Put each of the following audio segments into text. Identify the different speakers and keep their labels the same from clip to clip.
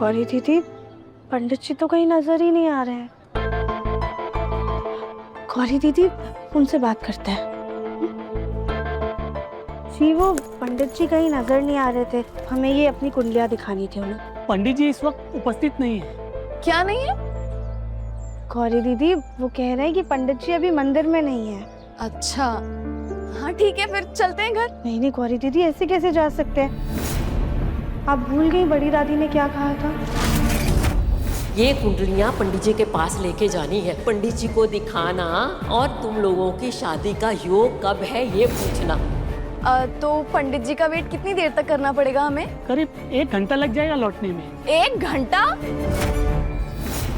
Speaker 1: गौरी दीदी, पंडित जी तो कहीं नजर ही नहीं आ रहे हैं। गौरी दीदी, उनसे बात करते हैं। जी वो पंडित जी कहीं नजर नहीं आ रहे थे, हमें ये अपनी कुंडलियां दिखानी थी उन्हें।
Speaker 2: पंडित जी इस वक्त उपस्थित नहीं है।
Speaker 3: क्या नहीं है?
Speaker 1: गौरी दीदी वो कह रहे हैं कि पंडित जी अभी मंदिर में नहीं है।
Speaker 3: अच्छा, हाँ ठीक है, फिर चलते हैं घर।
Speaker 1: नहीं नहीं गौरी दीदी, ऐसे कैसे जा सकते हैं? आप भूल गई बड़ी दादी ने क्या कहा था?
Speaker 4: ये कुंडलियां पंडित जी के पास लेके जानी है, पंडित जी को दिखाना और तुम लोगों की शादी का योग कब है ये पूछना।
Speaker 3: तो पंडित जी का वेट कितनी देर तक करना पड़ेगा हमें?
Speaker 2: करीब 1 घंटा लग जाएगा लौटने में।
Speaker 3: 1 घंटा?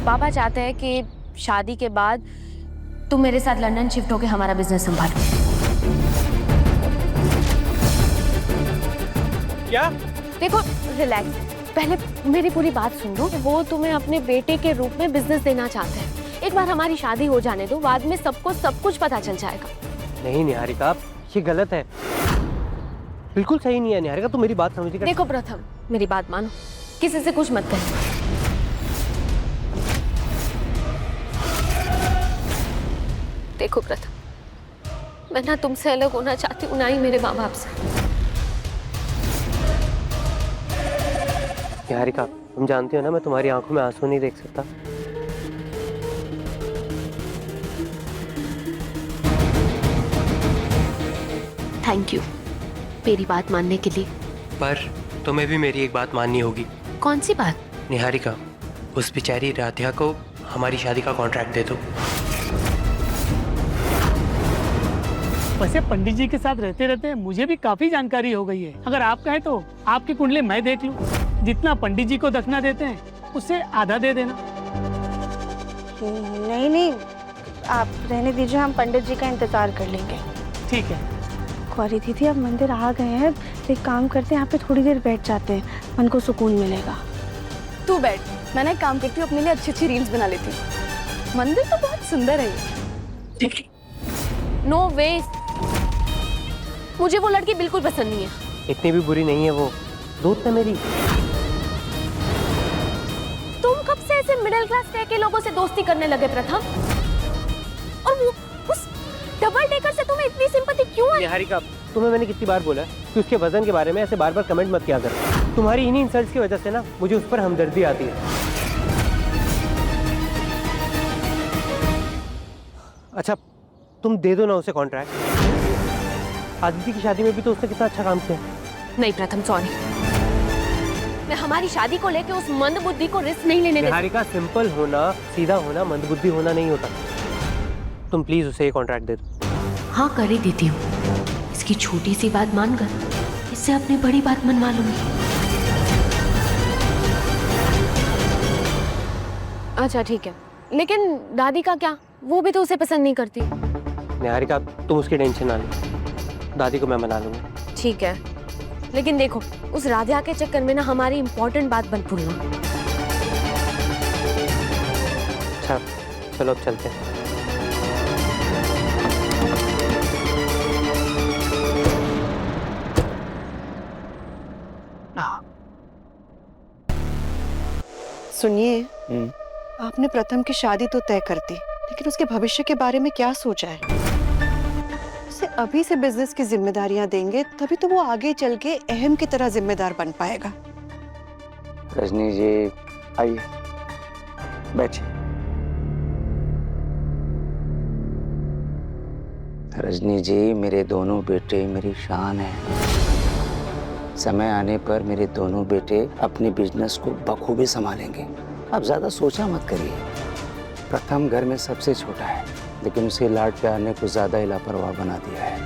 Speaker 5: पापा चाहते हैं कि शादी के बाद तुम मेरे साथ लंदन शिफ्ट होकर हमारा बिजनेस संभालो।
Speaker 6: क्या?
Speaker 5: देखो रिलैक्स, पहले मेरी पूरी बात सुन लो। वो तुम्हें अपने बेटे के रूप में बिजनेस देना चाहते हैं। एक बार हमारी शादी हो जाने दो, बाद में सबको सब कुछ पता चल जाएगा।
Speaker 6: नहीं निहारिका, ये गलत है, बिल्कुल सही नहीं है निहारिका, तुम मेरी बात समझी।
Speaker 5: देखो प्रथम, मेरी बात मानो, किसी से कुछ मत करो। देखो प्रथम, मैं ना तुमसे अलग होना चाहती हूँ, ना ही मेरे माँ बाप से।
Speaker 6: निहारिका, तुम जानती हो ना मैं तुम्हारी आंखों में आंसू नहीं देख सकता।
Speaker 5: थैंक यू मेरी बात मानने के लिए।
Speaker 6: पर तुम्हें भी मेरी एक बात माननी होगी।
Speaker 5: कौन सी बात?
Speaker 6: निहारिका, उस बेचारी राधिया को हमारी शादी का कॉन्ट्रैक्ट दे दो।
Speaker 2: वैसे पंडित जी के साथ रहते रहते मुझे भी काफी जानकारी हो गई है। अगर आप कहें तो आपकी कुंडली मैं देख लूं। जितना पंडित जी को दक्षिणा देते हैं उससे आधा दे देना।
Speaker 1: नहीं नहीं, आप रहने दीजिए, हम पंडित जी का इंतजार कर लेंगे।
Speaker 2: ठीक है।
Speaker 1: गौरी दीदी अब मंदिर आ गए हैं, तो एक काम करते हैं, यहाँ पे थोड़ी देर बैठ जाते हैं, मन को सुकून मिलेगा।
Speaker 3: तू बैठ, मैं ना एक काम करती हूँ, अपने लिए अच्छी अच्छी रील्स बना लेती हूँ। मंदिर तो बहुत सुंदर है ये।
Speaker 5: नो वे, मुझे वो लड़की बिल्कुल पसंद नहीं है।
Speaker 6: इतनी भी बुरी नहीं है वो, दोस्त है मेरी।
Speaker 5: तुम कब से ऐसे मिडिल क्लास तरह के लोगों से दोस्ती करने लगे प्रथम? और वो उस डबल डेकर से तुम्हें इतनी सिंपैथी क्यों है?
Speaker 6: निहारिका, तुम्हें मैंने कितनी बार बोला कि उसके वजन के बारे में ऐसे बार बार कमेंट मत किया कर। तुम्हारी इन्हीं इंसल्ट्स की वजह से ना मुझे उस पर हमदर्दी आती है। अच्छा, तुम दे दो ना उसे कॉन्ट्रैक्ट। आदित्य की शादी में भी तो उसने कितना अच्छा काम किया।
Speaker 5: नहीं प्रथम, सॉरी, मैं हमारी शादी को लेके उस मंद बुद्धि को रिस्क नहीं लेने देती।
Speaker 6: निहारिका, सिंपल होना, सीधा होना, मंदबुद्धि होना नहीं होता। तुम प्लीज उसे ये कॉन्ट्रैक्ट दे दो।
Speaker 5: हाँ कर ही देती हूँ। इसकी छोटी सी बात मानकर इससे अपनी बड़ी बात मनवा लूंगी। अच्छा ठीक है, लेकिन दादी का क्या? वो भी तो उसे पसंद नहीं करती।
Speaker 6: निहारिका, तुम उसकी टेंशन ना लो, दादी को मैं मना लूंगा।
Speaker 5: ठीक है, लेकिन देखो उस राधिया के चक्कर में ना हमारी इंपॉर्टेंट बात बन भूलना।
Speaker 6: अच्छा चलो अब चलते हैं।
Speaker 7: सुनिए, आपने प्रथम की शादी तो तय कर दी, लेकिन उसके भविष्य के बारे में क्या सोचा है? उसे अभी से बिजनेस की जिम्मेदारियां देंगे, तभी तो वो आगे चल के अहम की तरह जिम्मेदार बन पाएगा।
Speaker 8: रजनी जी आइए, बैठिए। रजनी जी, मेरे दोनों बेटे मेरी शान है। समय आने पर मेरे दोनों बेटे अपने बिजनेस को बखूबी संभालेंगे। आप ज्यादा सोचा मत करिए। प्रथम घर में सबसे छोटा है, लेकिन उसे लाड प्यार ने कुछ ज्यादा ही लापरवाह बना दिया है।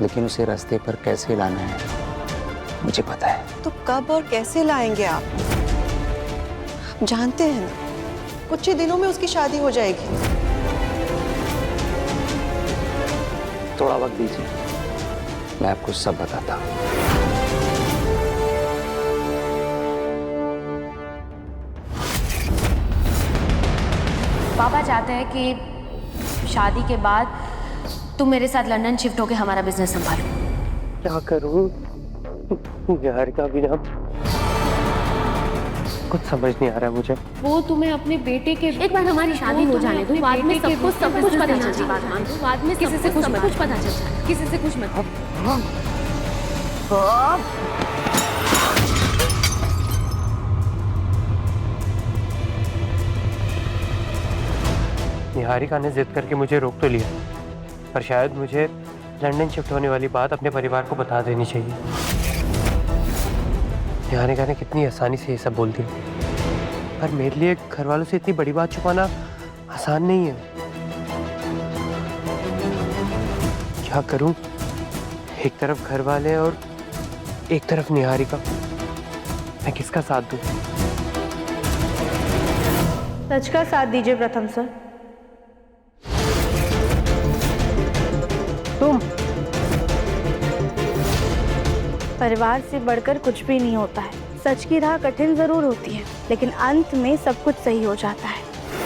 Speaker 8: लेकिन उसे रास्ते पर कैसे लाना है मुझे पता है।
Speaker 7: तो कब और कैसे लाएंगे आप जानते हैं ना, कुछ ही दिनों में उसकी शादी हो जाएगी।
Speaker 8: थोड़ा वक्त दीजिए, मैं आपको सब बताता हूँ।
Speaker 5: पापा चाहते हैं कि शादी के बाद तुम मेरे साथ लंदन शिफ्ट होकर हमारा बिजनेस संभालो।
Speaker 6: क्या करूं यार का बिना? कुछ समझ नहीं आ रहा है मुझे।
Speaker 5: वो तुम्हें अपने बेटे के, एक बार हमारी शादी हो जाने दो, बाद में सबको सब कुछ पता चल जाएगा। बाद में किसी से कुछ पता चल जाएगा, किसी से कुछ मत।
Speaker 6: निहारिका ने जिद करके मुझे रोक तो लिया, पर शायद मुझे लंदन शिफ्ट होने वाली बात अपने परिवार को बता देनी चाहिए। निहारिका ने कितनी आसानी से ये सब बोल दिया, पर मेरे लिए घर वालों से इतनी बड़ी बात छुपाना आसान नहीं है। क्या करूं? एक तरफ घर वाले और एक तरफ निहारिका, मैं किसका साथ दूं?
Speaker 1: सच का साथ दीजिए प्रथम सर।
Speaker 6: तुम
Speaker 1: परिवार से बढ़कर कुछ भी नहीं होता है। सच की राह कठिन जरूर होती है, लेकिन अंत में सब कुछ सही हो जाता है।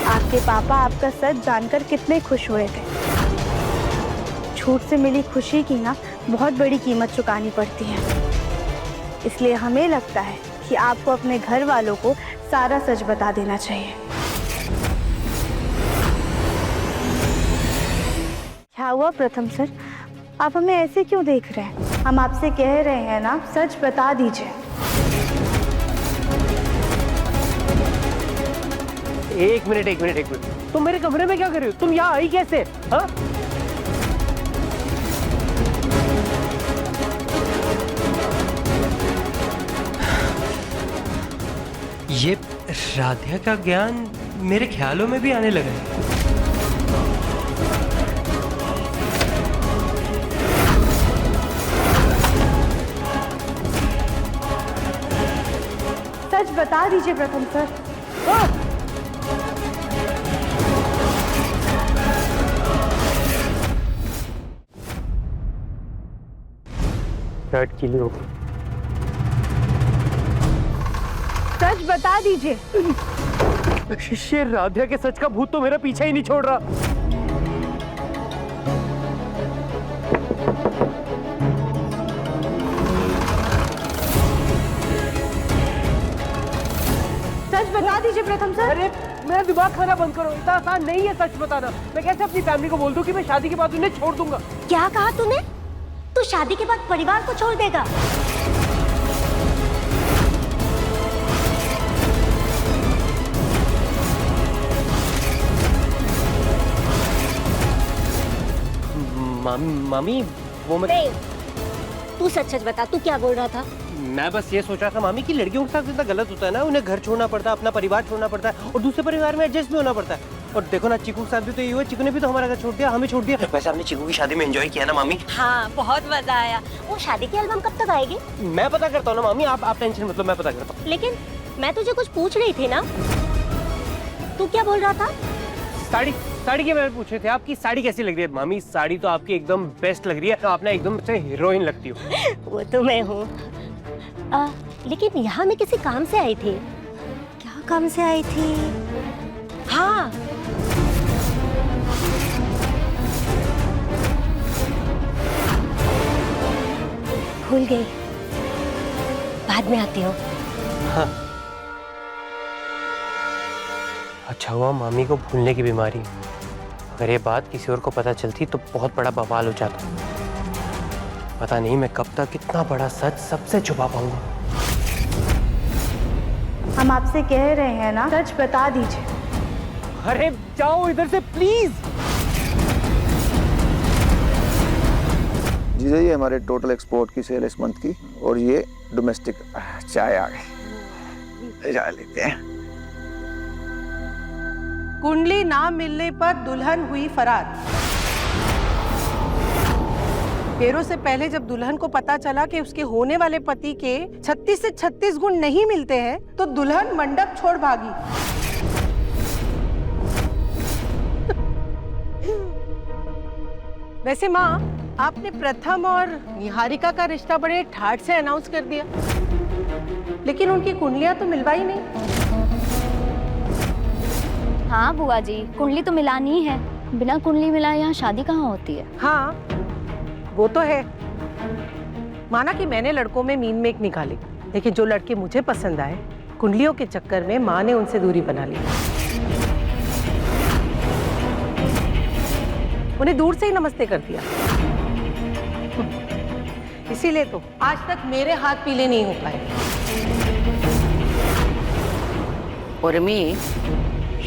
Speaker 1: आपके पापा आपका सच जानकर कितने खुश हुए थे। झूठ से मिली खुशी की ना बहुत बड़ी कीमत चुकानी पड़ती है। इसलिए हमें लगता है कि आपको अपने घर वालों को सारा सच बता देना चाहिए। क्या हुआ प्रथम सर, आप हमें ऐसे क्यों देख रहे हैं? हम आपसे कह रहे हैं ना, सच बता दीजिए।
Speaker 6: एक मिनट। तुम मेरे कमरे में क्या कर रही हो? तुम यहाँ आई कैसे? हाँ? ये राधिया का ज्ञान मेरे ख्यालों में भी आने लगा है।
Speaker 1: सच बता दीजिए प्रथम सर।
Speaker 6: शर्ट गीली हो गई।
Speaker 1: सच बता दीजिए।
Speaker 6: ये राधिया के सच का भूत तो मेरा पीछा ही नहीं छोड़ रहा।
Speaker 1: सच बता दीजिए प्रथम सर।
Speaker 6: अरे मेरा दिमाग खाना बंद करो, इतना आसान नहीं है सच बताना। मैं कैसे अपनी फैमिली को बोल दूं कि मैं शादी के बाद उन्हें छोड़ दूंगा?
Speaker 9: क्या कहा तूने? तू शादी के बाद परिवार को छोड़ देगा?
Speaker 6: मामी वो मैं
Speaker 9: तू सच सच बता, तू क्या बोल रहा था?
Speaker 6: मैं बस ये सोच रहा था मामी कि लड़कियों के साथ इतना गलत होता है ना, उन्हें घर छोड़ना पड़ता है, अपना परिवार छोड़ना पड़ता है और दूसरे परिवार में एडजस्ट भी होना पड़ता है। और देखो ना, चीकू के साथ भी तो ये हुआ। चीकू ने भी तो हमारा घर छोड़ दिया, हमें छोड़ दिया। वैसे आपने चीकू की शादी में एंजॉय किया ना मामी?
Speaker 9: हाँ, बहुत मजा आया। वो शादी की एल्बम कब तक आएगी?
Speaker 6: मैं पता करता हूँ ना मामी, आप टेंशन मतलब मैं पता करता हूँ।
Speaker 9: लेकिन मैं तुझे कुछ पूछ रही थी ना, तू क्या बोल रहा था?
Speaker 6: साड़ी के बारे में पूछ रहे थे। आपकी साड़ी कैसी लग रही है मामी? साड़ी तो आपकी एकदम बेस्ट लग रही है, आप ना एकदम से हीरोइन लगती हो।
Speaker 9: वो तो मैं हूँ, लेकिन यहाँ मैं किसी काम से आई थी। क्या काम से आई थी? हाँ, भूल गई, बाद में आती हूँ।
Speaker 6: हाँ। अच्छा हुआ मामी को भूलने की बीमारी। अगर ये बात किसी और को पता चलती तो बहुत बड़ा बवाल हो जाता। पता नहीं मैं कब तक इतना बड़ा सच सबसे छुपा पाऊंगा।
Speaker 1: हम आपसे कह रहे हैं ना, सच बता दीजिए।
Speaker 6: अरे जाओ इधर से प्लीज।
Speaker 10: जीजा ये हमारे टोटल एक्सपोर्ट की सेल इस मंथ की, और ये डोमेस्टिक। चाय आ गई, चाय लेते हैं।
Speaker 11: कुंडली ना मिलने पर दुल्हन हुई फरार। फेरों से पहले जब दुल्हन को पता चला कि उसके होने वाले पति के 36 से 36 गुण नहीं मिलते हैं, तो दुल्हन मंडप छोड़ भागी। वैसे माँ, आपने प्रथम और निहारिका का रिश्ता बड़े ठाट से अनाउंस कर दिया, लेकिन उनकी कुंडलियां तो मिलवाई नहीं।
Speaker 12: हाँ बुआ जी, कुंडली तो मिलानी ही है। बिना कुंडली मिलाए यहाँ शादी कहाँ होती है?
Speaker 11: हाँ, वो तो है। माना कि मैंने लड़कों में मीन मेक निकाली, लेकिन जो लड़के मुझे पसंद आए कुंडलियों के चक्कर में माँ ने उनसे दूरी बना ली। उन्हें दूर से ही नमस्ते कर दिया। इसीलिए तो आज तक मेरे हाथ पीले नहीं हो पाए।
Speaker 13: उर्मी,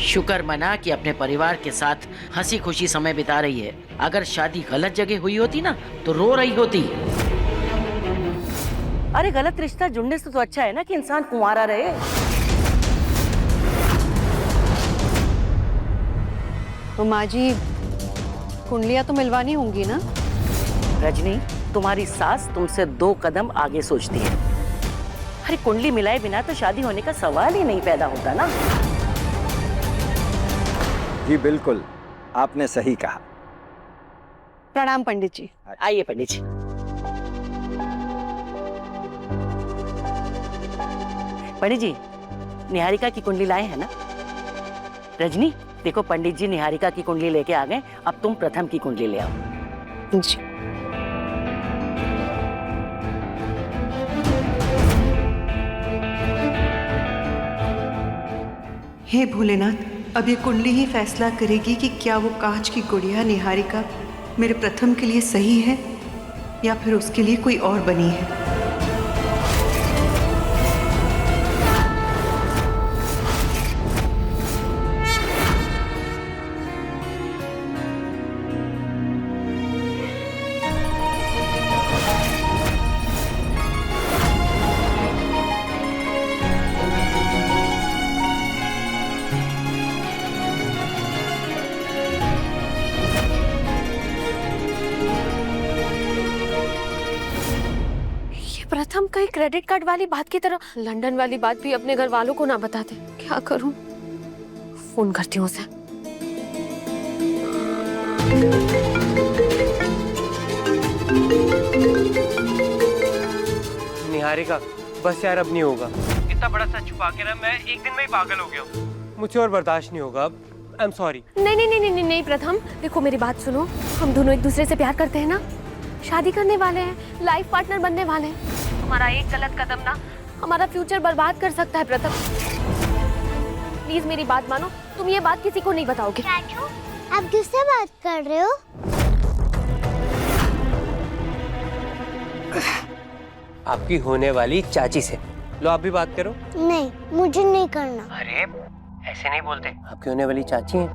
Speaker 13: शुक्र मना कि अपने परिवार के साथ हंसी खुशी समय बिता रही है। अगर शादी गलत जगह हुई होती ना तो रो रही होती।
Speaker 14: अरे गलत रिश्ता जुड़ने से तो अच्छा है ना कि इंसान कुंवारा रहे।
Speaker 7: तो माँ जी, कुंडलियाँ तो मिलवानी होंगी ना?
Speaker 14: रजनी, तुम्हारी सास तुमसे 2 कदम आगे सोचती है। अरे कुंडली मिलाए बिना तो शादी होने का सवाल ही नहीं पैदा होता ना।
Speaker 10: जी बिल्कुल, आपने सही कहा।
Speaker 7: प्रणाम पंडित जी।
Speaker 14: आइए पंडित जी। पंडित जी, निहारिका की कुंडली लाए हैं ना? रजनी, देखो पंडित जी निहारिका की कुंडली लेके आ गए। अब तुम प्रथम की कुंडली ले आओ।
Speaker 7: जी। हे भोलेनाथ, अब ये कुंडली ही फैसला करेगी कि क्या वो कांच की गुड़िया निहारिका मेरे प्रथम के लिए सही है या फिर उसके लिए कोई और बनी है।
Speaker 5: प्रथम कहीं क्रेडिट कार्ड वाली बात की तरह लंदन वाली बात भी अपने घर वालों को ना बताते। क्या करूं? फोन करती हूँ उसे।
Speaker 6: निहारिका, बस यार अब नहीं होगा। इतना बड़ा सच छुपा के ना मैं एक दिन में ही पागल हो गया हूँ। मुझसे और बर्दाश्त नहीं होगा अब। I am sorry.
Speaker 5: नहीं नहीं नहीं नहीं नहीं प्रथम, देखो मेरी बात सुनो। हम दोनों एक दूसरे से प्यार करते हैं ना, शादी करने वाले हैं, लाइफ पार्टनर बनने वाले हैं। हमारा एक गलत कदम ना हमारा फ्यूचर बर्बाद कर सकता है प्रथम। प्लीज मेरी बात मानो, तुम ये बात किसी को नहीं बताओगे।
Speaker 9: आप किससे बात कर रहे हो?
Speaker 6: आपकी होने वाली चाची से। लो आप भी बात करो।
Speaker 9: नहीं, मुझे नहीं करना।
Speaker 6: अरे ऐसे नहीं बोलते। आपकी होने वाली चाची है,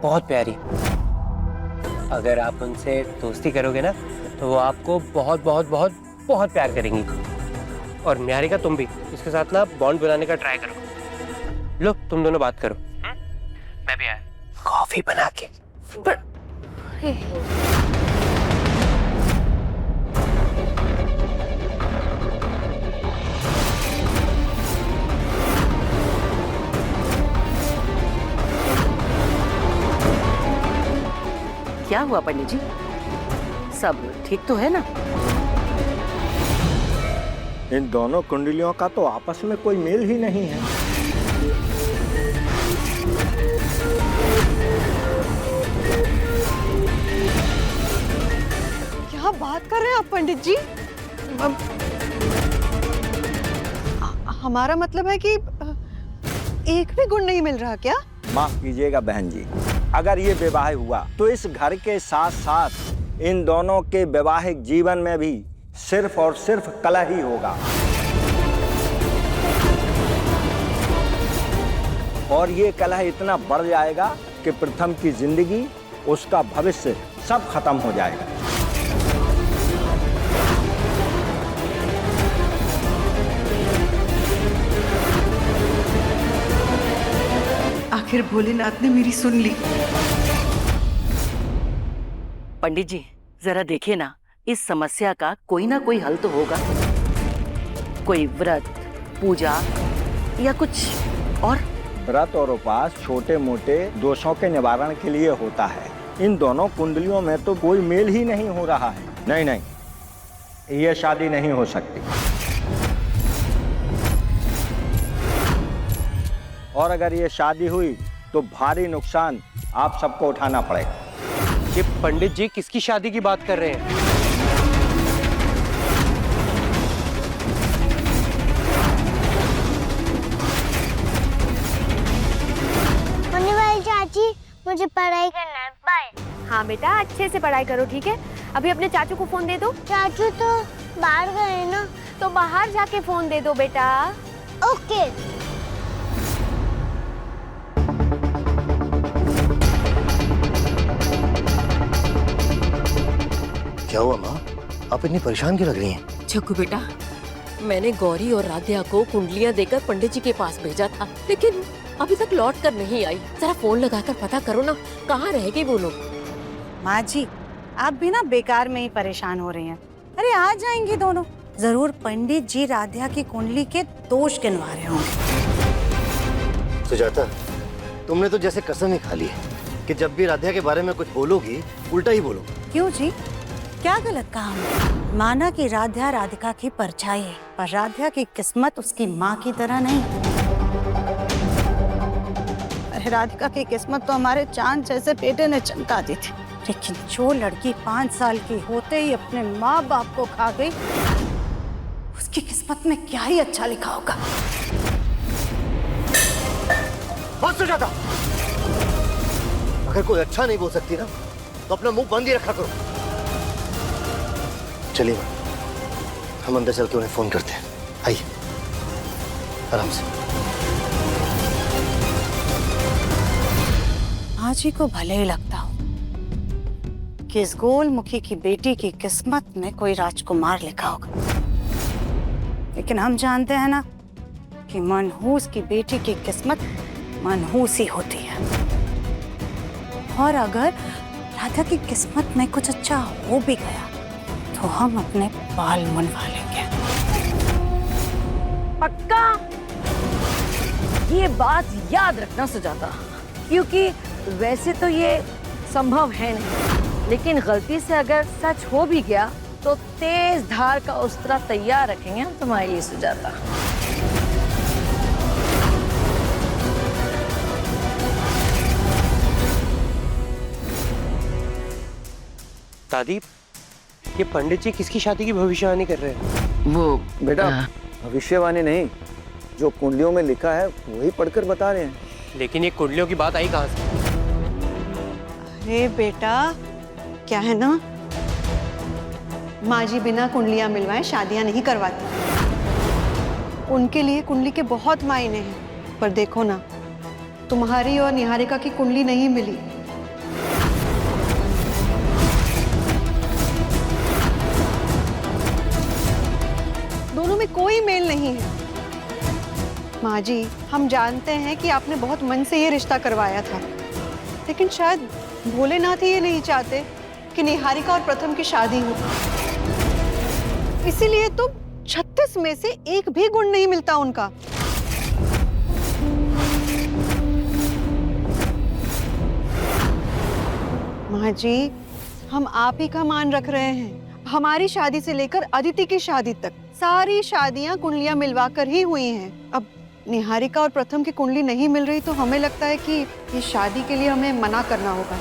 Speaker 6: बहुत प्यारी। अगर आप उनसे दोस्ती करोगे ना तो वो आपको बहुत बहुत बहुत बहुत प्यार करेंगी। और निहारिका, तुम भी इसके साथ ना बॉन्ड बनाने का ट्राई करो। लो तुम दोनों बात करो। मैं भी आया कॉफी बना के।
Speaker 14: क्या हुआ पंडित जी? सब ठीक तो है ना?
Speaker 10: इन दोनों कुंडलियों का तो आपस में कोई मेल ही नहीं है।
Speaker 7: क्या बात कर रहे हैं आप पंडित जी? हमारा मतलब है कि एक भी गुण नहीं मिल रहा क्या?
Speaker 10: माफ कीजिएगा बहन जी, अगर ये विवाह हुआ तो इस घर के साथ साथ इन दोनों के वैवाहिक जीवन में भी सिर्फ और सिर्फ कलह ही होगा। और ये कलह इतना बढ़ जाएगा कि प्रथम की जिंदगी, उसका भविष्य सब खत्म हो जाएगा।
Speaker 7: आखिर भोलेनाथ ने मेरी सुन ली।
Speaker 14: पंडित जी जरा देखिए ना, इस समस्या का कोई ना कोई हल तो होगा। कोई व्रत, पूजा या कुछ और?
Speaker 10: व्रत और उपास छोटे मोटे दोषों के निवारण के लिए होता है। इन दोनों कुंडलियों में तो कोई मेल ही नहीं हो रहा है। नहीं नहीं, ये शादी नहीं हो सकती। और अगर ये शादी हुई तो भारी नुकसान आप सबको उठाना पड़ेगा।
Speaker 6: ये पंडित जी किसकी शादी की बात कर रहे हैं?
Speaker 9: मुझे पढ़ाई करना है, बाय।
Speaker 5: हाँ बेटा, अच्छे से पढ़ाई करो, ठीक है? अभी अपने चाचू को फोन दे दो।
Speaker 9: चाचू तो बाहर गए ना।
Speaker 5: तो बाहर जाके फोन दे दो बेटा।
Speaker 9: ओके।
Speaker 6: क्या हुआ माँ, आप इतनी परेशान क्यों लग रही हैं?
Speaker 4: जग्गू बेटा, मैंने गौरी और राध्या को कुंडलियां देकर पंडित जी के पास भेजा था, लेकिन अभी तक लौट कर नहीं आई। जरा फोन लगाकर पता करो ना, कहाँ रह गए वो लोग।
Speaker 11: माँ जी, आप भी ना बेकार में ही परेशान हो रही हैं। अरे आ जाएंगी दोनों। जरूर पंडित जी राधिया की कुंडली के दोष गिनवा रहे होंगे।
Speaker 6: सुजाता, तुमने तो जैसे कसम ही खा ली है कि जब भी राधिया के बारे में कुछ बोलोगी उल्टा ही बोलो।
Speaker 11: क्यों जी, क्या गलत कहा हमने? माना कि राधिया राधिका की परछाई है, पर राधिया की किस्मत उसकी माँ की तरह नहीं। अरे राधिका की किस्मत तो हमारे चांद जैसे बेटे ने चमका दी थी, लेकिन जो लड़की 5 साल की होते ही अपने माँ बाप को खा गई, उसकी किस्मत में क्या ही अच्छा लिखा होगा।
Speaker 6: बस सुजाता, अगर कोई अच्छा नहीं बोल सकती ना तो अपना मुंह बंद ही रखा करो। चलिए हम अंदर चल के उन्हें फोन करते हैं। आइए, आराम से।
Speaker 11: माँ जी को भले ही लगता हो कि इस गोलमुखी की बेटी की किस्मत में कोई राजकुमार लिखा होगा, लेकिन हम जानते हैं ना कि मनहूस की बेटी की किस्मत मनहूस ही होती है। और अगर राधा की किस्मत में कुछ अच्छा हो भी गया तो हम अपने बाल मुंडवा लेंगे।
Speaker 14: पक्का ये बात याद रखना सुजाता, क्योंकि वैसे तो ये संभव है नहीं, लेकिन गलती से अगर सच हो भी गया तो तेज धार का उस्तरा तैयार रखेंगे हम तुम्हारे लिए सुजाता।
Speaker 6: दादी, ये पंडित जी किसकी शादी की भविष्यवाणी कर रहे हैं?
Speaker 13: वो
Speaker 10: बेटा, भविष्यवाणी नहीं, जो कुंडलियों में लिखा है वही पढ़कर बता रहे हैं।
Speaker 6: लेकिन ये कुंडलियों की बात आई कहाँ से?
Speaker 7: अरे बेटा, क्या है ना, माँ जी बिना कुंडलियां मिलवाए शादियां नहीं करवाती। उनके लिए कुंडली के बहुत मायने हैं। पर देखो ना, तुम्हारी और निहारिका की कुंडली नहीं मिली। दोनों में कोई मेल नहीं है। माँ जी, हम जानते हैं कि आपने बहुत मन से ये रिश्ता करवाया था, लेकिन शायद भोलेनाथ ही ये नहीं चाहते कि निहारिका और प्रथम की शादी हो। इसीलिए तो 36 में से एक भी गुण नहीं मिलता उनका। माँ जी, हम आप ही का मान रख रहे हैं। हमारी शादी से लेकर अदिति की शादी तक सारी शादियां कुंडलियां मिलवाकर ही हुई हैं। अब निहारिका और प्रथम की कुंडली नहीं मिल रही तो हमें लगता है कि ये शादी के लिए हमें मना करना होगा।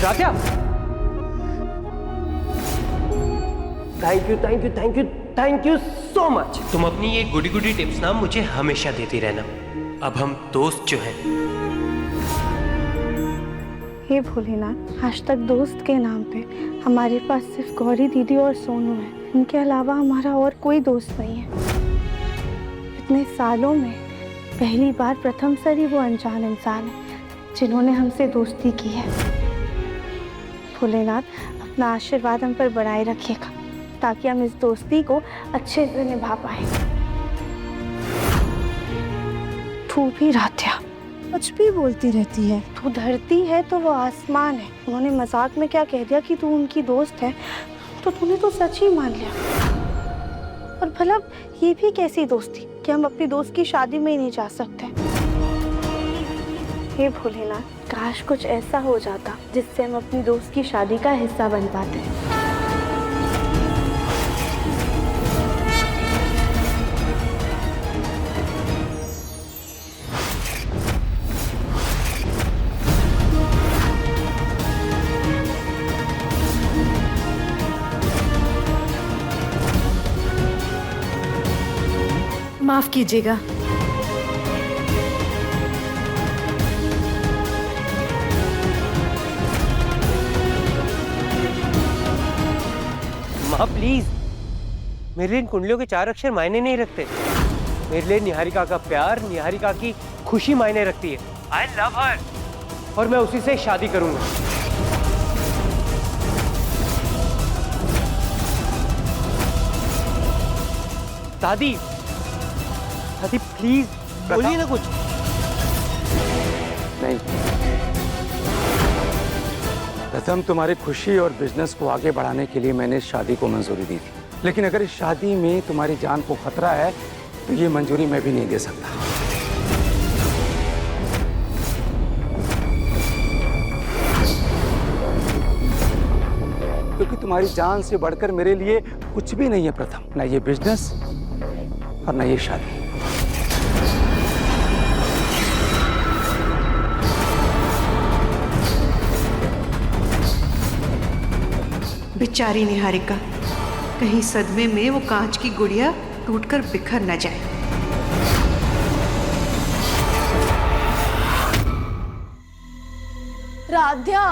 Speaker 6: Radhiya, thank you thank you thank you thank you so much. तुम अपनी ये गुडी गुडी टिप्स ना मुझे हमेशा देती रहना। अब हम दोस्त जो हैं।
Speaker 1: हे भोलेनाथ, आज तक दोस्त के नाम पे हमारे पास सिर्फ गौरी दीदी और सोनू है। इनके अलावा हमारा और कोई दोस्त नहीं है। इतने सालों में पहली बार प्रथम सर ही वो अनजान इंसान है जिन्होंने हमसे दोस्ती की है। भोलेनाथ, अपना आशीर्वाद हम पर बनाए रखिएगा ताकि हम इस दोस्ती को अच्छे से निभा पाए। तू भी राधिया कुछ भी बोलती रहती है। तू धरती है तो वो आसमान है। उन्होंने मजाक में क्या कह दिया कि तू उनकी दोस्त है, तो तूने तो सच ही मान लिया। और भला ये भी कैसी दोस्ती कि हम अपनी दोस्त की शादी में ही नहीं जा सकते। हे भोलेनाथ, काश कुछ ऐसा हो जाता जिससे हम अपनी दोस्त की शादी का हिस्सा बन पाते।
Speaker 3: माफ कीजिएगा।
Speaker 6: माँ प्लीज, मेरे लिए इन कुंडलियों के 4 अक्षर मायने नहीं रखते। मेरे लिए निहारिका का प्यार, निहारिका की खुशी मायने रखती है। आई लव हर और मैं उसी से शादी करूंगा। दादी, दादी प्लीज बोलिए ना कुछ।
Speaker 8: नहीं, प्रथम तुम्हारी खुशी और बिजनेस को आगे बढ़ाने के लिए मैंने इस शादी को मंजूरी दी थी, लेकिन अगर इस शादी में तुम्हारी जान को खतरा है तो ये मंजूरी मैं भी नहीं दे सकता। क्योंकि तुम्हारी जान से बढ़कर मेरे लिए कुछ भी नहीं है प्रथम, ना ये बिजनेस और ना ये शादी।
Speaker 7: बेचारी निहारिका, कहीं सदमे में वो कांच की गुड़िया टूटकर बिखर न जाए।
Speaker 3: राध्या,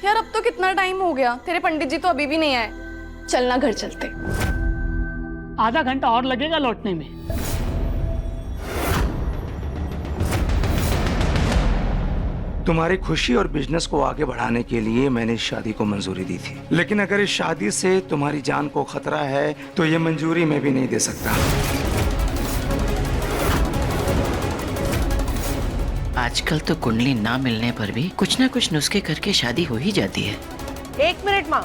Speaker 3: यार अब तो कितना टाइम हो गया, तेरे पंडित जी तो अभी भी नहीं आए। चलना घर चलते।
Speaker 2: आधा घंटा और लगेगा लौटने में।
Speaker 8: तुम्हारी खुशी और बिजनेस को आगे बढ़ाने के लिए मैंने इस शादी को मंजूरी दी थी, लेकिन अगर इस शादी से तुम्हारी जान को खतरा है तो ये मंजूरी मैं भी नहीं दे सकता।
Speaker 13: आजकल तो कुंडली ना मिलने पर भी कुछ ना कुछ नुस्खे करके शादी हो ही जाती है।
Speaker 15: 1 मिनट माँ,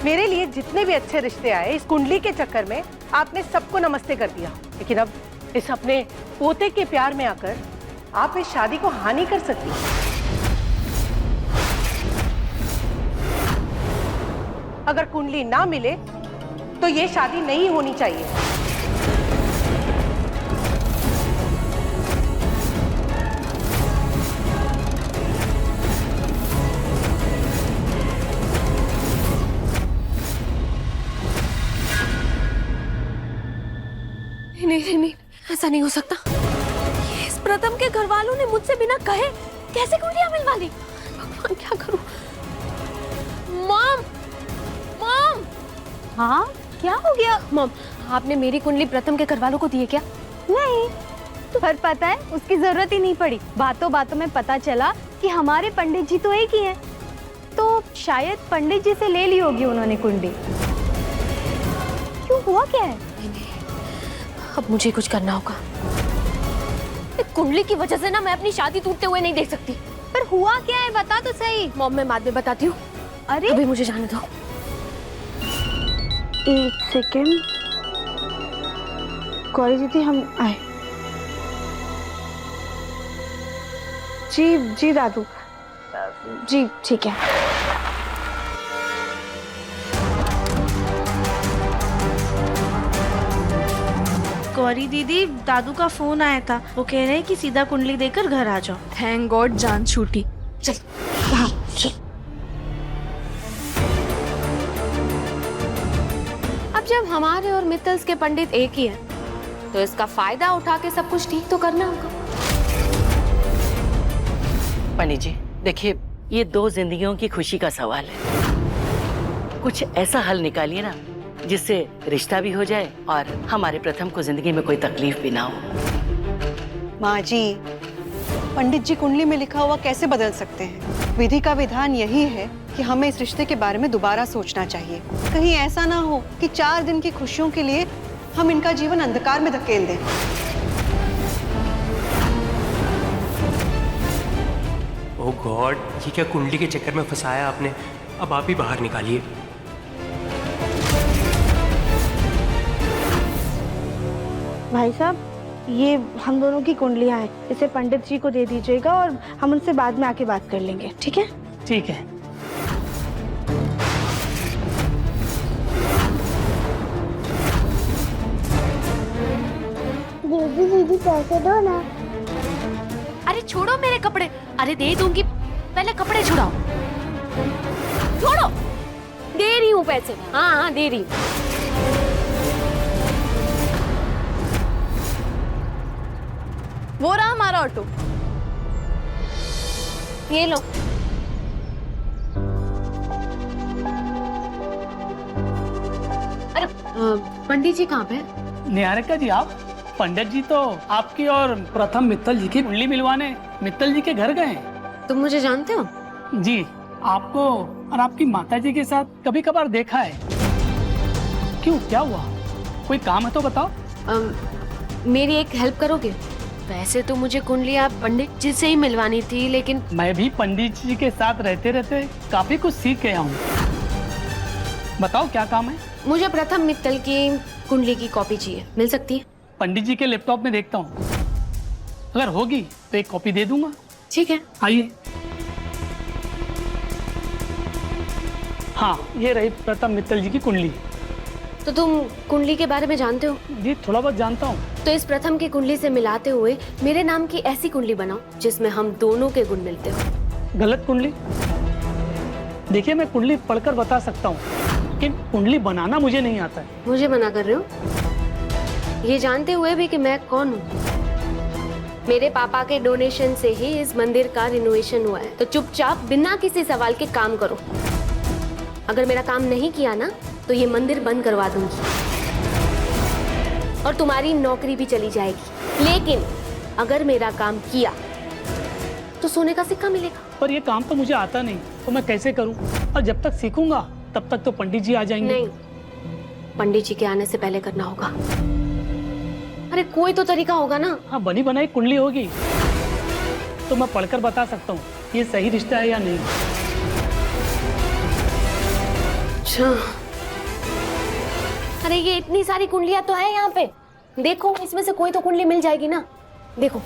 Speaker 15: मेरे लिए जितने भी अच्छे रिश्ते आए इस कुंडली के चक्कर में आपने सबको नमस्ते कर दिया, लेकिन अब इस अपने पोते के प्यार में आकर आप इस शादी को हानि कर सकती हैं। अगर कुंडली ना मिले तो ये शादी नहीं होनी चाहिए।
Speaker 5: नहीं, ऐसा नहीं हो सकता। ये इस प्रथम के घर वालों ने मुझसे बिना कहे कैसे कुंडलियां मिलवा ली? भगवान क्या करूं? Mom, mom.
Speaker 1: हाँ, क्या हो गया?
Speaker 5: मॉम, आपने मेरी कुंडली प्रथम के घर वालों को दी है क्या?
Speaker 1: नहीं, पर पता है उसकी जरूरत ही नहीं पड़ी। बातों बातों में पता चला कि हमारे पंडित जी तो एक ही हैं, तो शायद पंडित जी से ले ली होगी उन्होंने कुंडली। क्यों, हुआ क्या है?
Speaker 5: अब मुझे कुछ करना होगा। कुंडली की वजह से ना मैं अपनी शादी टूटते हुए नहीं देख सकती।
Speaker 1: पर हुआ क्या है, बता तो सही।
Speaker 5: मॉम, मैं बाद में बताती हूँ।
Speaker 1: अरे
Speaker 5: अभी मुझे जाने दो।
Speaker 1: 1 सेकेंड। गौरी दीदी, हम आए। जी दादू जी, ठीक है।
Speaker 16: गौरी दीदी, दादू का फोन आया था, वो कह रहे हैं कि सीधा कुंडली देकर घर आ जाओ।
Speaker 3: थैंक गॉड जान छूटी।
Speaker 5: चल।
Speaker 1: हाँ चल।
Speaker 5: अब जब हमारे और मित्तल्स के पंडित एक ही हैं, तो इसका फायदा उठा के सब कुछ ठीक तो करना होगा।
Speaker 13: पंडित जी देखिए, ये 2 जिंदगियों की खुशी का सवाल है। कुछ ऐसा हल निकालिए ना जिससे रिश्ता भी हो जाए और हमारे प्रथम को जिंदगी में कोई तकलीफ भी ना हो।
Speaker 7: माँ जी, पंडित जी कुंडली में लिखा हुआ कैसे बदल सकते हैं? विधि का विधान यही है कि हमें इस रिश्ते के बारे में दोबारा सोचना चाहिए। कहीं ऐसा ना हो कि 4 दिन की खुशियों के लिए हम इनका जीवन अंधकार में धकेल दें।
Speaker 6: ओह गॉड, ये क्या कुंडली के चक्कर में फंसाया आपने? अब आप ही बाहर निकालिए।
Speaker 1: भाई साहब, ये हम दोनों की कुंडलियां हैं, इसे पंडित जी को दे दीजिएगा और हम उनसे बाद में आके बात कर लेंगे, ठीक है?
Speaker 2: ठीक है।
Speaker 1: दीदी पैसे दो ना।
Speaker 5: अरे छोड़ो मेरे कपड़े। अरे दे दूंगी, पहले कपड़े छुड़ाओ। छोड़ो, दे रही हूँ पैसे। हाँ दे रही हूँ।
Speaker 3: वो रहा हमारा ऑटो।
Speaker 5: ये लो। अरे पंडित जी कहाँ पे?
Speaker 2: निहारिका जी, आप? पंडित जी तो आपकी और प्रथम मित्तल जी की कुंडली मिलवाने मित्तल जी के घर गए।
Speaker 5: तुम मुझे जानते हो?
Speaker 2: जी, आपको और आपकी माताजी के साथ कभी कभार देखा है। क्यों, क्या हुआ? कोई काम है तो बताओ।
Speaker 5: मेरी एक हेल्प करोगे? वैसे तो मुझे कुंडली आप पंडित जी से ही मिलवानी थी, लेकिन
Speaker 2: मैं भी पंडित जी के साथ रहते रहते काफी कुछ सीख गया हूँ। बताओ क्या काम है?
Speaker 5: मुझे प्रथम मित्तल की कुंडली की कॉपी चाहिए, मिल सकती है?
Speaker 2: पंडित जी के लैपटॉप में देखता हूँ, अगर होगी तो एक कॉपी दे दूंगा।
Speaker 5: ठीक है,
Speaker 2: आइए। हाँ, ये रही प्रथम मित्तल जी की कुंडली।
Speaker 5: तो तुम कुंडली के बारे में जानते हो?
Speaker 2: जी, थोड़ा बहुत जानता हूँ।
Speaker 5: तो इस प्रथम की कुंडली से मिलाते हुए मेरे नाम की ऐसी कुंडली बनाओ जिसमें हम दोनों के गुण मिलते हो।
Speaker 2: गलत कुंडली? देखिए, मैं कुंडली पढ़कर बता सकता हूँ, लेकिन कुंडली बनाना मुझे नहीं आता है।
Speaker 5: मुझे मना कर रहे हो, ये जानते हुए भी कि मैं कौन हूँ? मेरे पापा के डोनेशन से ही इस मंदिर का रिनोवेशन हुआ है, तो चुपचाप बिना किसी सवाल के काम करो। अगर मेरा काम नहीं किया ना, तो ये मंदिर बंद करवा दूंगी और तुम्हारी नौकरी भी चली जाएगी। लेकिन अगर मेरा काम किया तो सोने का सिक्का मिलेगा।
Speaker 2: पर ये काम तो मुझे आता नहीं, तो मैं कैसे करूं? और जब तक सीखूंगा तब तक तो पंडित जी आ जाएंगे।
Speaker 5: नहीं, पंडित जी के आने से पहले करना होगा। अरे कोई तो तरीका होगा ना।
Speaker 2: हाँ, बनी बनाई कुंडली होगी तो मैं पढ़कर बता सकता हूँ ये सही रिश्ता है या नहीं।
Speaker 5: अच्छा, अरे ये इतनी सारी कुंडलियां तो है यहाँ पे, देखो इसमें से कोई तो कुंडली मिल जाएगी ना। देखो,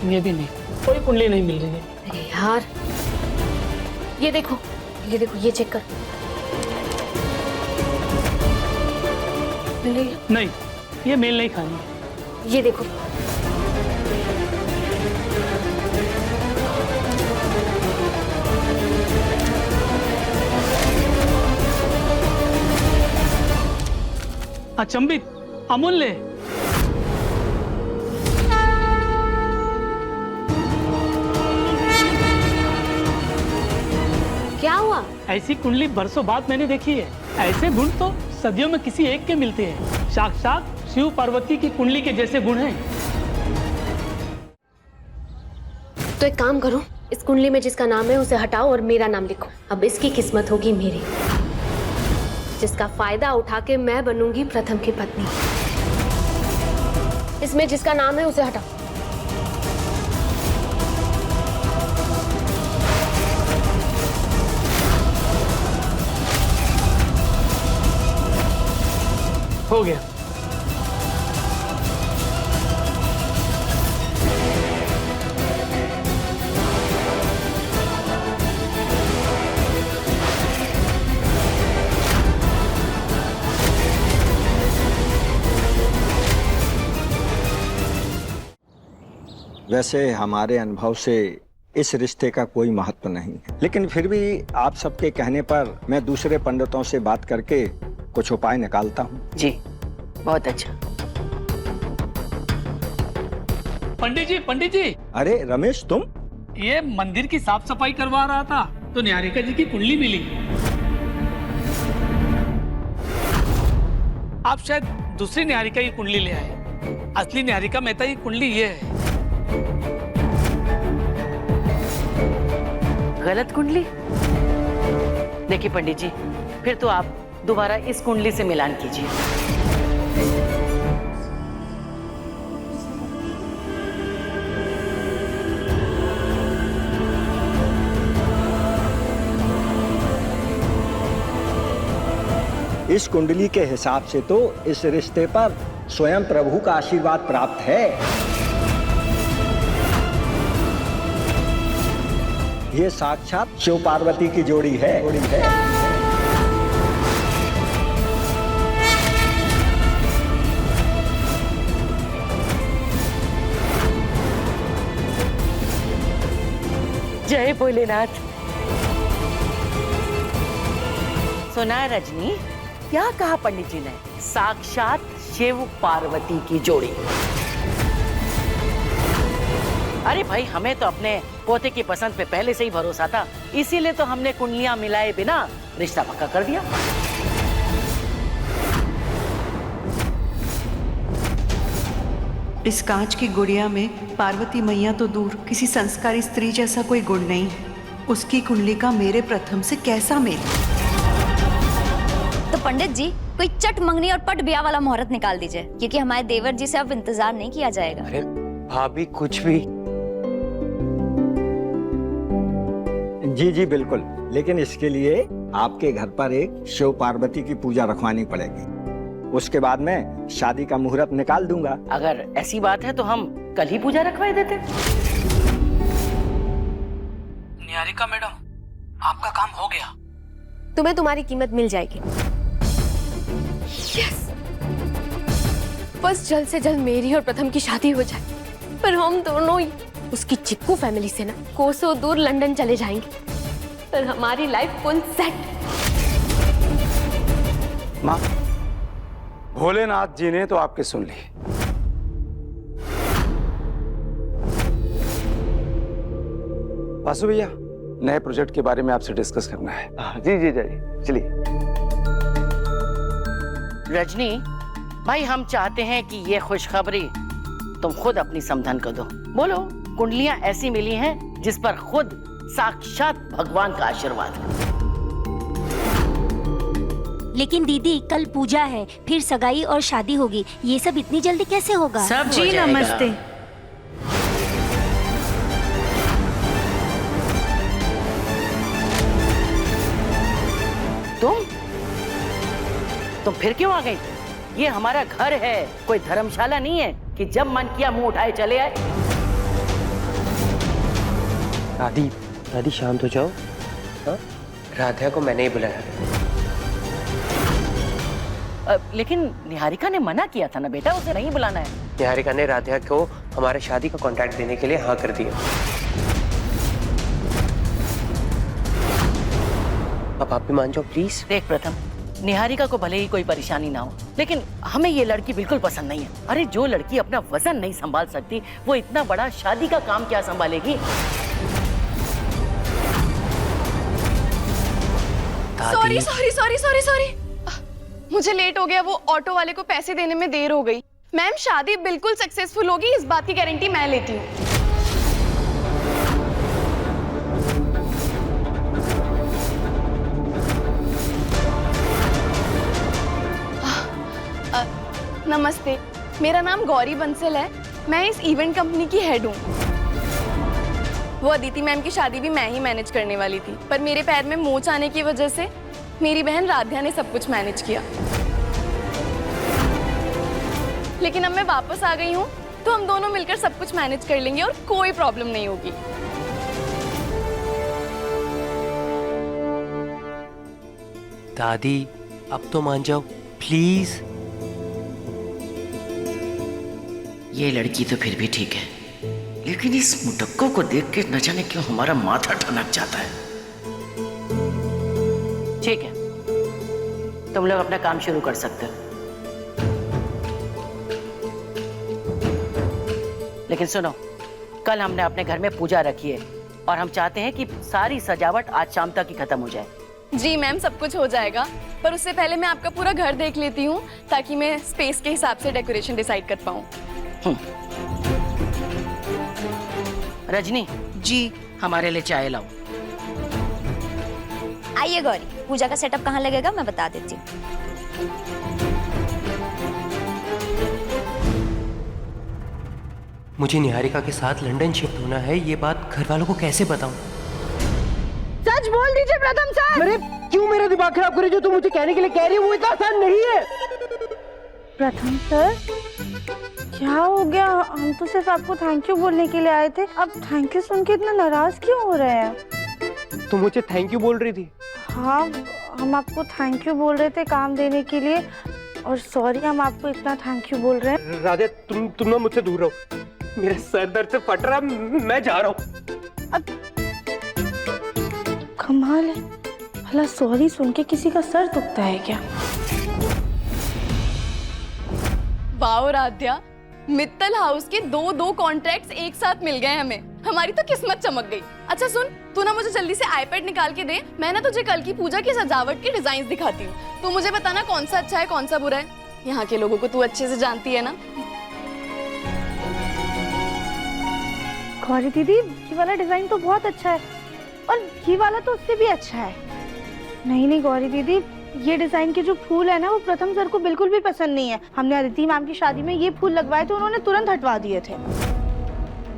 Speaker 2: ये भी नहीं, कोई कुंडली नहीं मिल रही है।
Speaker 5: अरे यार, ये देखो, ये देखो, ये चेक कर। मिल रही है?
Speaker 2: नहीं, ये मेल नहीं खानी।
Speaker 5: ये देखो,
Speaker 2: अचंभित, अमूल्य।
Speaker 5: क्या हुआ?
Speaker 2: ऐसी कुंडली बरसों बाद मैंने देखी है। ऐसे गुण तो सदियों में किसी एक के मिलते हैं। साक्षात शिव पार्वती की कुंडली के जैसे गुण हैं।
Speaker 5: तो एक काम करो, इस कुंडली में जिसका नाम है उसे हटाओ और मेरा नाम लिखो। अब इसकी किस्मत होगी मेरी, जिसका फायदा उठा के मैं बनूंगी प्रथम की पत्नी। इसमें जिसका नाम है उसे हटाओ।
Speaker 2: हो गया।
Speaker 10: वैसे हमारे अनुभव से इस रिश्ते का कोई महत्व नहीं है, लेकिन फिर भी आप सबके कहने पर मैं दूसरे पंडितों से बात करके कुछ उपाय निकालता हूँ।
Speaker 13: जी, बहुत अच्छा।
Speaker 2: पंडित जी, पंडित जी।
Speaker 10: अरे रमेश, तुम?
Speaker 2: ये मंदिर की साफ सफाई करवा रहा था तो निहारिका जी की कुंडली मिली। आप शायद दूसरी निहारिका की कुंडली ले आए। असली निहारिका मेहता की कुंडली ये है।
Speaker 13: गलत कुंडली? देखिए पंडित जी, फिर तो आप दोबारा इस कुंडली से मिलान कीजिए।
Speaker 10: इस कुंडली के हिसाब से तो इस रिश्ते पर स्वयं प्रभु का आशीर्वाद प्राप्त है। ये साक्षात शिव पार्वती की जोड़ी है।
Speaker 13: जय भोलेनाथ। सुना है रजनी, क्या कहा पंडित जी ने? साक्षात शिव पार्वती की जोड़ी। अरे भाई, हमें तो अपने पोते की पसंद पे पहले से ही भरोसा था, इसीलिए तो हमने कुंडलियां मिलाए बिना रिश्ता पक्का कर दिया।
Speaker 7: इस कांच की गुड़िया में पार्वती मैया तो दूर, किसी संस्कारी स्त्री जैसा कोई गुण नहीं है। उसकी कुंडली का मेरे प्रथम से कैसा मेल?
Speaker 12: तो पंडित जी कोई चट मंगनी और पट ब्याह वाला मुहूर्त निकाल दीजिए, क्योंकि हमारे देवर जी से अब इंतजार नहीं किया जाएगा।
Speaker 6: अरे भाभी कुछ भी।
Speaker 10: जी जी बिल्कुल, लेकिन इसके लिए आपके घर पर एक शिव पार्वती की पूजा रखवानी पड़ेगी। उसके बाद मैं शादी का मुहूर्त निकाल दूंगा।
Speaker 13: अगर ऐसी बात है तो हम कल ही पूजा रखवाए देते।
Speaker 14: निहारिका मैडम, आपका काम हो गया।
Speaker 5: तुम्हें तुम्हारी कीमत मिल जाएगी। यस, बस जल्द से जल्द मेरी और प्रथम की शादी हो जाए, पर हम दोनों ही उसकी चिक्कू फैमिली से ना कोसों दूर लंदन चले जाएंगे, पर हमारी लाइफ फुल सेट।
Speaker 8: माँ, भोलेनाथ जी ने तो आपकी सुन ली। वासु भैया, नए प्रोजेक्ट के बारे में आपसे डिस्कस करना है।
Speaker 6: जी जी जी, चलिए।
Speaker 13: रजनी भाई, हम चाहते हैं कि ये खुशखबरी तुम खुद अपनी समधन को दो। बोलो, कुंडलियां ऐसी मिली हैं जिस पर खुद साक्षात भगवान का आशीर्वाद है।
Speaker 9: लेकिन दीदी, कल पूजा है, फिर सगाई और शादी होगी, ये सब इतनी जल्दी कैसे होगा?
Speaker 13: सब
Speaker 16: जी नमस्ते।
Speaker 13: तुम फिर क्यों आ गई? ये हमारा घर है, कोई धर्मशाला नहीं है कि जब मन किया मुंह उठाए चले आए।
Speaker 6: दादी दादी शांत हो जाओ। हाँ? राधा को मैंने ही बुलाया।
Speaker 13: लेकिन निहारिका ने मना किया था ना बेटा, उसे नहीं बुलाना है।
Speaker 6: निहारिका ने राधा को हमारे शादी का कॉन्ट्रैक्ट देने के लिए हाँ कर दिया। अब आप भी मान जाओ प्लीज।
Speaker 13: देख प्रथम, निहारिका को भले ही कोई परेशानी ना हो, लेकिन हमें ये लड़की बिल्कुल पसंद नहीं है। अरे जो लड़की अपना वजन नहीं संभाल सकती, वो इतना बड़ा शादी का काम क्या संभालेगी?
Speaker 3: Sorry sorry sorry sorry sorry, मुझे लेट हो गया। वो ऑटो वाले को पैसे देने में देर हो गई। मैम, शादी बिल्कुल सक्सेसफुल होगी, इस बात की गारंटी मैं लेती हूँ। नमस्ते, मेरा नाम गौरी बंसल है। मैं इस इवेंट कंपनी की हेड हूँ। वो अदिति मैम की शादी भी मैं ही मैनेज करने वाली थी, पर मेरे पैर में मोच आने की वजह से मेरी बहन राध्या ने सब कुछ मैनेज किया। लेकिन अब मैं वापस आ गई हूँ, तो हम दोनों मिलकर सब कुछ मैनेज कर लेंगे और कोई प्रॉब्लम नहीं होगी।
Speaker 6: दादी अब तो मान जाओ प्लीज।
Speaker 13: ये लड़की तो फिर भी ठीक है, लेकिन इस मुटक्को को देख के न जाने क्यों हमारा माथा ठनक जाता है। ठीक है, तुम लोग अपना काम शुरू कर सकते हो। लेकिन सुनो, कल हमने अपने घर में पूजा रखी है और हम चाहते हैं कि सारी सजावट आज शाम तक ही खत्म हो जाए।
Speaker 3: जी मैम, सब कुछ हो जाएगा, पर उससे पहले मैं आपका पूरा घर देख लेती हूँ, ताकि मैं स्पेस के हिसाब से डेकोरेशन डिसाइड कर पाऊँ।
Speaker 13: रजनी
Speaker 7: जी,
Speaker 13: हमारे लिए चाय लाओ।
Speaker 12: आइए गौरी, पूजा का सेटअप कहाँ लगेगा मैं बता देती हूँ।
Speaker 6: मुझे निहारिका के साथ लंदन शिफ्ट होना है, ये बात घर वालों को कैसे बताऊं?
Speaker 15: सच बोल दीजिए प्रथम सर।
Speaker 6: अरे क्यों मेरा दिमाग खराब करे? जो तुम मुझे कहने के लिए कह रही हो वो इतना आसान नहीं है।
Speaker 1: प्रथम सर, क्या हो गया? हम तो सिर्फ आपको थैंक यू बोलने के लिए आए थे, अब थैंक यू सुन के इतना नाराज क्यों हो रहे हैं?
Speaker 6: तुम मुझे थैंक यू बोल रही थी।
Speaker 1: हाँ, हम आपको थैंक यू बोल रहे थे काम देने के लिए, और सॉरी हम आपको इतना थैंक यू बोल रहे हैं।
Speaker 6: राधे, तुम ना मुझसे दूर रहो, मेरे सर दर्द से फट रहा, मैं जा रहा हूँ।
Speaker 1: कमाल है, भला सॉरी सुन के किसी का सर दुखता है क्या?
Speaker 3: वाओ राध्या, मित्तल हाउस के दो कॉन्ट्रैक्ट्स एक साथ मिल गए हमें। हमारी तो किस्मत चमक गई। अच्छा सुन, तू ना मुझे जल्दी से आईपैड निकाल के दे, मैं ना तुझे कल की पूजा की सजावट के डिजाइन दिखाती हूँ। तू मुझे बताना कौन सा अच्छा है कौन सा बुरा है। यहाँ के लोगों को तू अच्छे से जानती है ना।
Speaker 1: गौरी दीदी, ये वाला डिजाइन तो बहुत अच्छा है और ये वाला तो उससे भी अच्छा है। नहीं गौरी दीदी, ये डिजाइन के जो फूल है ना वो प्रथम सर को बिल्कुल भी पसंद नहीं है। हमने अदिति मैम की शादी में ये फूल लगवाए थे, उन्होंने तुरंत हटवा दिए थे।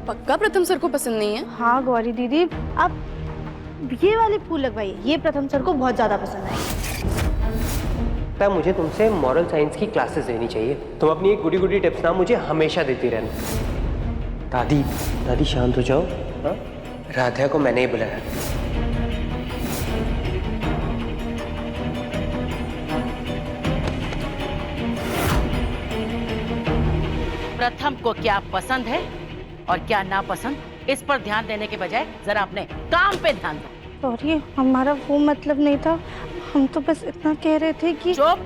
Speaker 3: पक्का प्रथम सर को पसंद नहीं है?
Speaker 1: हाँ गौरी दीदी, आप ये वाले फूल लगवाइए, ये प्रथम सर को बहुत ज्यादा पसंद आएंगे।
Speaker 6: मुझे तुमसे मॉरल साइंस की क्लासेस लेनी चाहिए। तुम अपनी एक गुडी टिप्स ना मुझे हमेशा देती रहना। दादी शांत हो जाओ। हाँ, राधा को मैंने ही बुलाया।
Speaker 13: प्रथम को क्या पसंद है और क्या नापसंद, इस पर ध्यान देने के बजाय जरा अपने काम पे ध्यान दो।
Speaker 1: सॉरी, हमारा वो मतलब नहीं था, हम तो बस इतना कह रहे थे कि।
Speaker 13: चुप!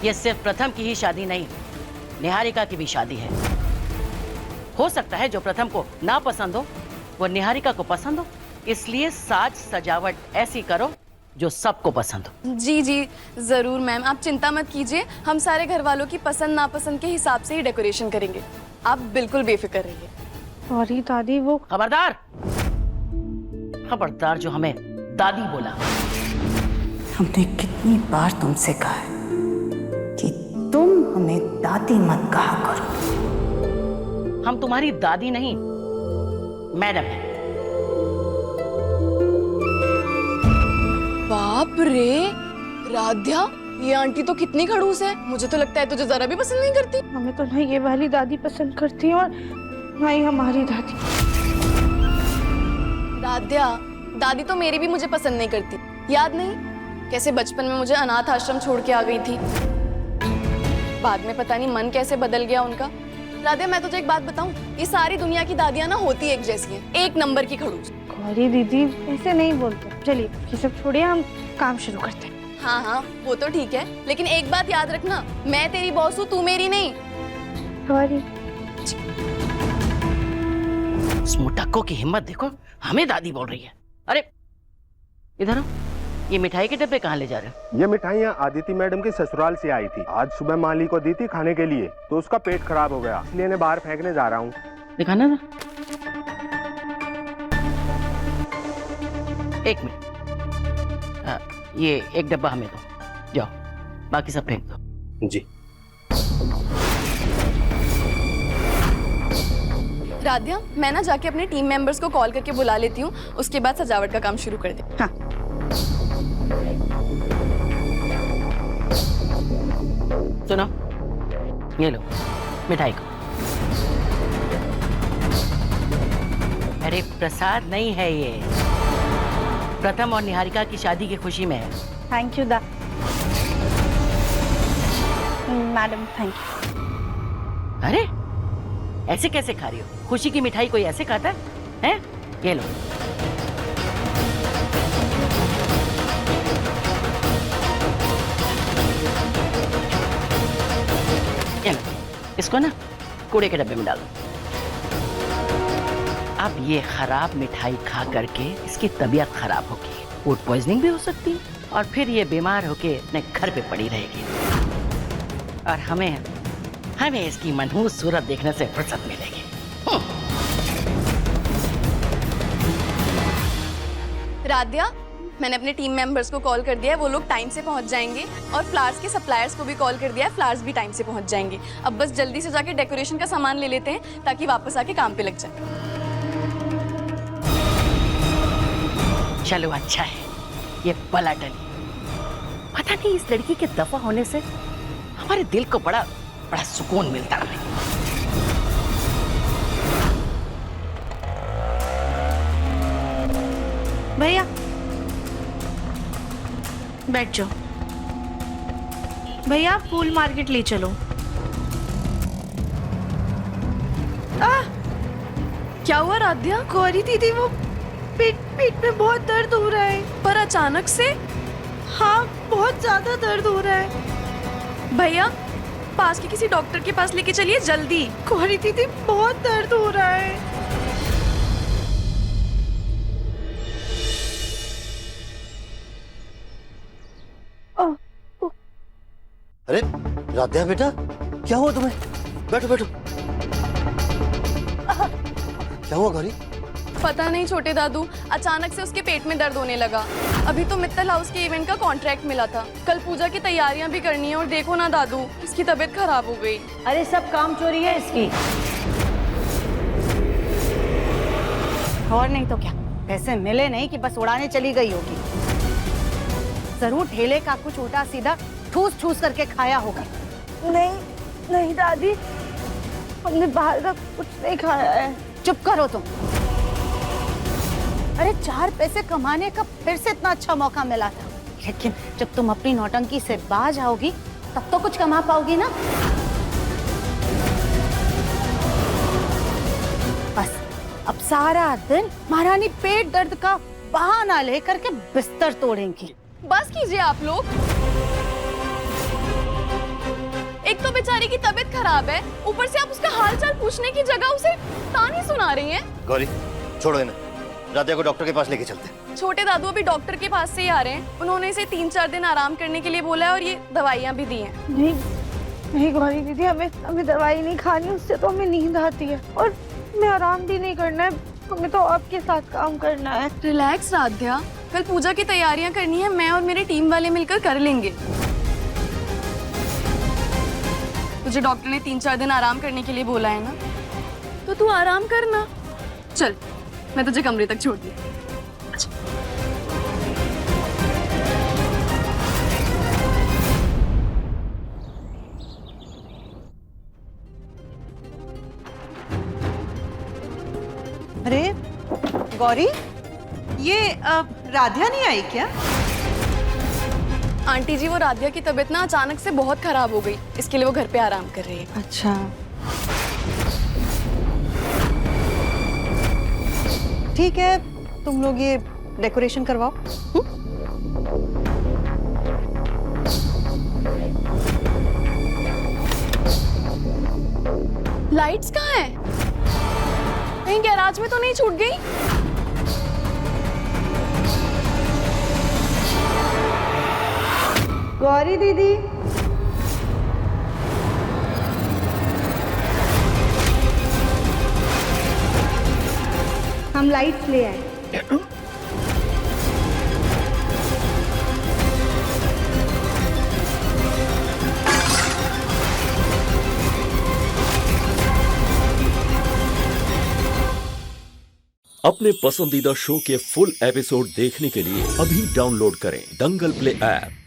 Speaker 13: ये सिर्फ प्रथम की ही शादी नहीं, निहारिका की भी शादी है। हो सकता है जो प्रथम को ना पसंद हो वो निहारिका को पसंद हो, इसलिए साज सजावट ऐसी करो जो सबको पसंद हो।
Speaker 3: जी जी जरूर मैम, आप चिंता मत कीजिए, हम सारे घर वालों की पसंद नापसंद के हिसाब से ही डेकोरेशन करेंगे। आप बिल्कुल बेफिक्र रहिए।
Speaker 1: सॉरी दादी, वो
Speaker 13: खबरदार, खबरदार जो हमें दादी बोला।
Speaker 11: हमने कितनी बार तुमसे कहा है कि तुम हमें दादी मत कहा करो।
Speaker 13: हम तुम्हारी दादी नहीं, मैडम है।
Speaker 3: बाप रे राध्या, ये आंटी तो कितनी खड़ूस है। मुझे तो लगता है तुझे जरा भी पसंद नहीं करती।
Speaker 1: हमें तो ना ये वाली दादी पसंद करती है और ना ही हमारी दादी।
Speaker 3: राध्या, दादी तो मेरी भी मुझे पसंद नहीं करती। याद नहीं कैसे बचपन में मुझे अनाथ आश्रम छोड़ के आ गई थी, बाद में पता नहीं मन कैसे बदल गया उनका। राध्या, मैं तुझे एक बात बताऊं, ये सारी दुनिया की दादियां ना होती एक जैसी हैं, एक नंबर की खड़ूस।
Speaker 1: गौरी दीदी ऐसे नहीं बोलते। चलिए ये सब छोड़िए, हम काम शुरू करते हैं।
Speaker 3: हाँ वो तो ठीक है, लेकिन एक बात याद रखना, मैं तेरी बॉस हूँ, तू मेरी नहीं।
Speaker 1: गौरी,
Speaker 13: उस मुटक्को की हिम्मत देखो, हमें दादी बोल रही है। अरे इधर हो, ये मिठाई के डब्बे कहाँ ले जा रहे हो?
Speaker 17: ये मिठाइयाँ आदिति मैडम के ससुराल से आई थी। आज सुबह माली को दी थी खाने के लिए, तो उसका पेट खराब हो गया, इसलिए इन्हें बाहर फेंकने जा रहा हूँ।
Speaker 13: दिखाना ना। एक मिनट, ये एक डब्बा हमें दो, जाओ, बाकी सब फेंक दो।
Speaker 6: जी।
Speaker 3: राध्या, मैं ना जाके अपने टीम मेंबर्स को कॉल करके बुला लेती हूँ, उसके बाद सजावट का काम शुरू कर दे।
Speaker 1: हाँ।
Speaker 13: सुनो, ये लो मिठाई को। अरे प्रसाद नहीं है ये, प्रथम और निहारिका की शादी की खुशी में है।
Speaker 1: Thank you madam, thank you.
Speaker 13: अरे ऐसे कैसे खा रही हो? खुशी की मिठाई कोई ऐसे खाता है? हैं? ये लो। ये लो, इसको ना कूड़े के डब्बे में डालो। अब ये खराब मिठाई खा करके इसकी तबीयत खराब होगी, फूड पॉइजनिंग भी हो सकती है, और फिर ये बीमार होके अपने घर पे पड़ी रहेगी, और हमें इसकी मनहूस सूरत देखने से फुर्सत मिलेगी।
Speaker 3: राध्या, मैंने अपने टीम मेंबर्स को कॉल कर दिया है, वो लोग टाइम से पहुंच जाएंगे, और फ्लावर्स के सप्लायर्स को भी कॉल कर दिया है, फ्लावर्स भी टाइम से पहुंच जाएंगे। अब बस जल्दी से जाके डेकोरेशन का सामान ले लेते हैं ताकि वापस आके काम पे लग जाए।
Speaker 13: चलो अच्छा है, ये पला टली। पता नहीं इस लड़की के दफा होने से हमारे दिल को बड़ा सुकून मिलता है।
Speaker 16: भैया बैठ जाओ। भैया फूल मार्केट ले चलो।
Speaker 3: क्या हुआ राध्या?
Speaker 16: गौरी दीदी वो पेट पेट में बहुत दर्द हो रहा है।
Speaker 3: पर अचानक से?
Speaker 16: हाँ, बहुत ज्यादा दर्द हो रहा है।
Speaker 3: भैया, पास के किसी डॉक्टर के पास लेके चलिए जल्दी।
Speaker 16: गौरी दीदी, बहुत दर्द हो रहा है।
Speaker 18: अरे राध्या बेटा, क्या हुआ तुम्हें? बैठो बैठो। क्या हुआ गौरी?
Speaker 3: पता नहीं छोटे दादू, अचानक से उसके पेट में दर्द होने लगा। अभी तो मित्तल हाउस के इवेंट का कॉन्ट्रैक्ट मिला था, कल पूजा की तैयारियां भी करनी है और देखो ना दादू, इसकी तबीयत खराब हो गई।
Speaker 14: अरे सब काम चोरी है इसकी।
Speaker 11: और नहीं तो क्या, पैसे मिले नहीं कि बस उड़ाने चली गई होगी। जरूर ठेले का कुछ उल्टा सीधा ठूस ठूस करके खाया होगा।
Speaker 16: नहीं नहीं दादी, हमने बाहर का कुछ नहीं खाया है।
Speaker 11: चुप करो तुम। अरे 4 पैसे कमाने का फिर से इतना अच्छा मौका मिला था, लेकिन जब तुम अपनी नौटंकी से बाज आओगी तब तो कुछ कमा पाओगी ना। बस अब सारा दिन महारानी पेट दर्द का बहाना लेकर के बिस्तर तोड़ेंगी।
Speaker 3: बस कीजिए आप लोग। एक तो बेचारी की तबीयत खराब है, ऊपर से आप उसका हालचाल पूछने की जगह उसे ताने सुना रही हैं।
Speaker 18: गौरी छोड़ो इन्हें, राध्या को डॉक्टर के पास लेके चलते हैं।
Speaker 3: छोटे दादू अभी डॉक्टर के पास से ही आ रहे हैं, उन्होंने इसे 3-4 दिन आराम करने के लिए बोला है और ये दवाइयाँ भी दी हैं।
Speaker 16: नहीं नहीं गौरी दीदी, हमें दवाई नहीं खानी, उससे तो हमें नींद आती है और हमें आराम भी नहीं करना है, हमें तो आपके साथ काम करना है।
Speaker 3: रिलैक्स राध्या, कल पूजा की तैयारियां करनी है, मैं और मेरे टीम वाले मिलकर कर लेंगे। तुझे डॉक्टर ने 3-4 दिन आराम करने के लिए बोला है ना, तो तू आराम करना। चल, मैं तुझे कमरे तक छोड़ दी।
Speaker 7: अरे गौरी, ये राध्या नहीं आई क्या?
Speaker 3: आंटी जी, वो राध्या की तबीयत ना अचानक से बहुत खराब हो गई, इसके लिए वो घर पे आराम कर रही है।
Speaker 7: अच्छा, ठीक है, तुम लोग ये डेकोरेशन करवाओ।
Speaker 3: लाइट्स कहाँ हैं? कहीं गैराज में तो नहीं छूट गई?
Speaker 16: गौरी दीदी, हम लाइट्स ले आए।
Speaker 19: अपने पसंदीदा शो के फुल एपिसोड देखने के लिए अभी डाउनलोड करें दंगल प्ले ऐप।